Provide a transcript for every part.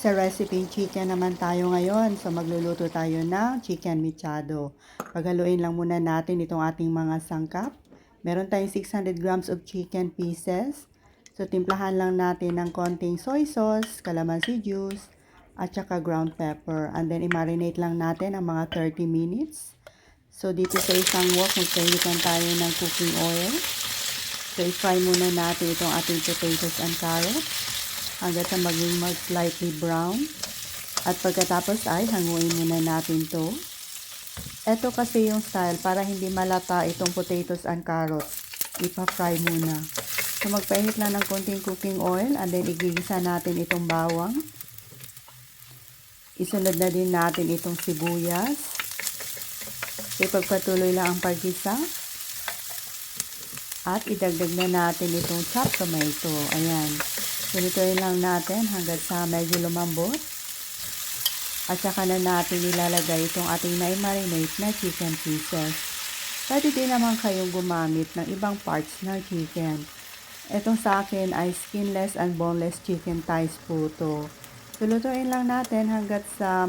Sa recipe chicken naman tayo ngayon. So magluluto tayo ng chicken mechado. Paghaluin lang muna natin itong ating mga sangkap. Meron tayong 600 grams of chicken pieces. So timplahan lang natin ng konting soy sauce, calamansi juice, at saka ground pepper. And then i-marinate lang natin ang mga 30 minutes. So dito sa isang wok, magpainitan tayo ng cooking oil. So i-fry muna natin itong ating potatoes and carrots hanggang sa maging slightly brown. At pagkatapos ay hanguin muna natin to. Ito kasi yung style para hindi malata itong potatoes and carrots. Ipa-fry muna. So magpainit lang ng konting cooking oil and then igigisa natin itong bawang. Isunod na din natin itong sibuyas. So ipagpatuloy lang ang paggisa. At idagdag na natin itong chopped tomato. Ayan. Ganitoin lang natin hanggang sa medyo lumambot. At saka na natin ilalagay itong ating na-marinate na chicken pieces. Pwede din naman kayong gumamit ng ibang parts ng chicken. Itong sa akin ay skinless and boneless chicken thighs po ito. Lutuin lang natin hanggang sa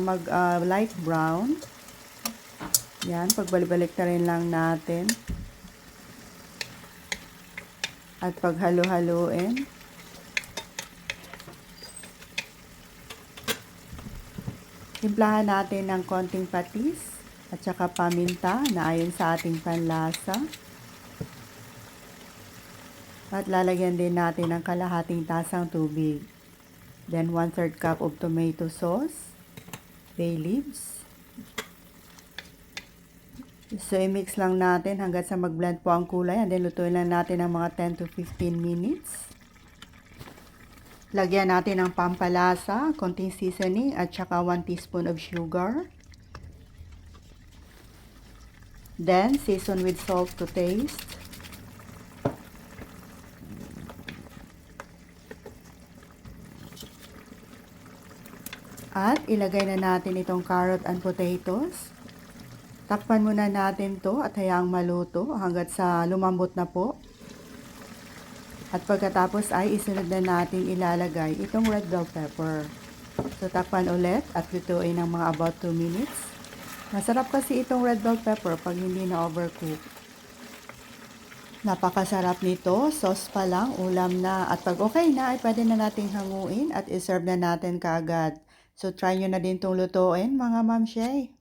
light brown. Yan, pagbalik-balik na rin lang natin. At paghalo-haloin. Timplahan natin ng konting patis at saka paminta na ayon sa ating panlasa. At lalagyan din natin ng kalahating tasang tubig. Then 1/3 cup of tomato sauce, bay leaves. So i-mix lang natin hanggang sa mag-blend po ang kulay and then lutuin lang natin ng mga 10 to 15 minutes. Lagyan natin ng pampalasa, konting seasoning at saka 1 teaspoon of sugar. Then season with salt to taste. At ilagay na natin itong carrot and potatoes. Takpan muna natin to at hayaang maluto hanggat sa lumambot na po. At pagkatapos ay isunod na natin ilalagay itong red bell pepper. So takpan ulit at lutuin ng mga about 2 minutes. Masarap kasi itong red bell pepper pag hindi na overcook. Napakasarap nito, sauce pa lang, ulam na. At pag okay na ay pwede na nating hanguin at iserve na natin kaagad. So try nyo na din itong lutuin mga Ma'am Shay.